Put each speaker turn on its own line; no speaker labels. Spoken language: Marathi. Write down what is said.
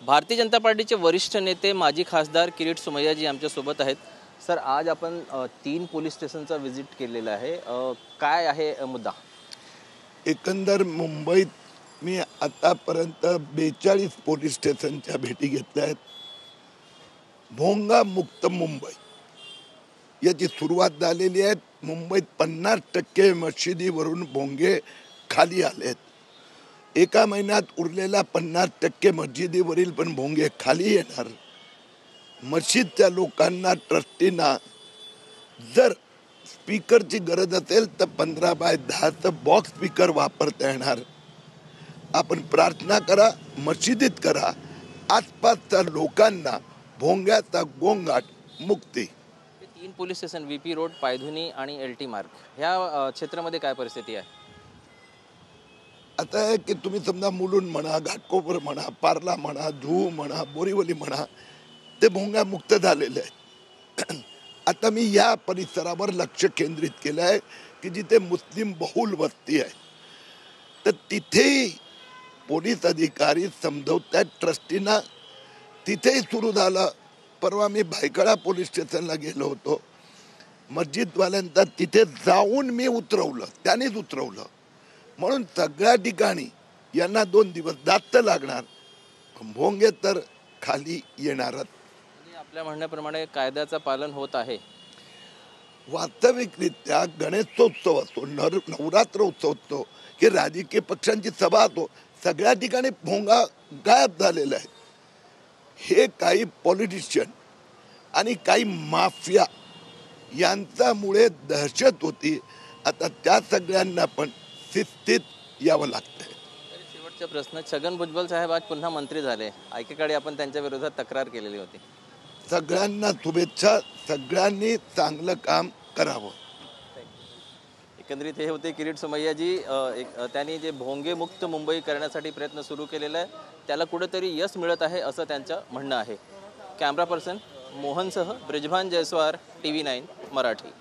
भारतीय जनता पार्टीचे वरिष्ठ नेते माजी खासदार किरीट सोमय्याजी आमच्या सोबत आहेत। सर, आज आपण 3 पोलीस स्टेशनचा व्हिजिट केलेला आहे। काय आहे मुद्दा?
एकंदर मुंबईत मी आतापर्यंत 42 पोलीस स्टेशनच्या भेटी घेतल्या आहेत। भोंगा मुक्त मुंबई याची सुरुवात झालेली आहे। मुंबईत 50% मशिदीवरून भोंगे खाली आलेत। एका महिन्यात उरलेल्या 50% मस्जिदीवरील पण भोंगे खाली येणार। मस्जिदच्या लोकांना, ट्रस्टींना जर स्पीकरची गरज असेल तर 15x10 बॉक्स स्पीकर वापरता येणार। आपण प्रार्थना करा, मस्जिदीत करा, आसपासच्या लोकांना भोंग्याचा गोंगाट मुक्ती।
3 police station VP road, Pydhonie आणि LT मार्ग ह्या क्षेत्रामध्ये काय परिस्थिती आहे?
आता आहे की तुम्ही समजा मुलुंड म्हणा, घाटकोपर म्हणा, पार्ला म्हणा, जुहू म्हणा, बोरीवली म्हणा, ते भोंगा मुक्त झालेले आहेत। आता मी या परिसरावर लक्ष केंद्रित केलं आहे की जिथे मुस्लिम बहुल वस्ती आहे, तर तिथेही पोलीस अधिकारी समजवतात ट्रस्टींना। तिथेही सुरू झालं। परवा मी भायखळा पोलीस स्टेशनला गेलो होतो। मस्जिदवाल्यांचा तिथे जाऊन मी उतरवलं, त्यांनीच उतरवलं। म्हणून सगळ्या ठिकाणी यांना 2 दिवस जास्त लागणार, भोंगे तर खाली येणारच।
आपल्या म्हणण्याप्रमाणे कायद्याचं पालन होत आहे।
वास्तविकरित्या गणेशोत्सव असतो, नवरात्र उत्सव असतो, की राजकीय पक्षांची सभा असतो, सगळ्या ठिकाणी भोंगा गायब झालेला आहे। हे काही पॉलिटिशियन आणि काही माफिया यांच्यामुळे दहशत होती। आता त्या सगळ्यांना पण शिस्तीत यावं लागतंय।
शेवटचा प्रश्न, छगन भुजबळ साहेब आज पुन्हा मंत्री झाले। एकेकाळी आपण त्यांच्या विरोधात तक्रार केलेली होती।
सगळ्यांना शुभेच्छा, सगळ्यांनी चांगलं काम करावं।
एकंदरीत हे होते किरीट सोमय्याजी। त्यांनी जे भोंगे मुक्त मुंबई करण्यासाठी प्रयत्न सुरू केलेला आहे, त्याला कुठेतरी यश मिळत आहे असं त्यांचं म्हणणं आहे। कॅमेरा पर्सन मोहनसह ब्रिजभान जयस्वार, TV9 मराठी।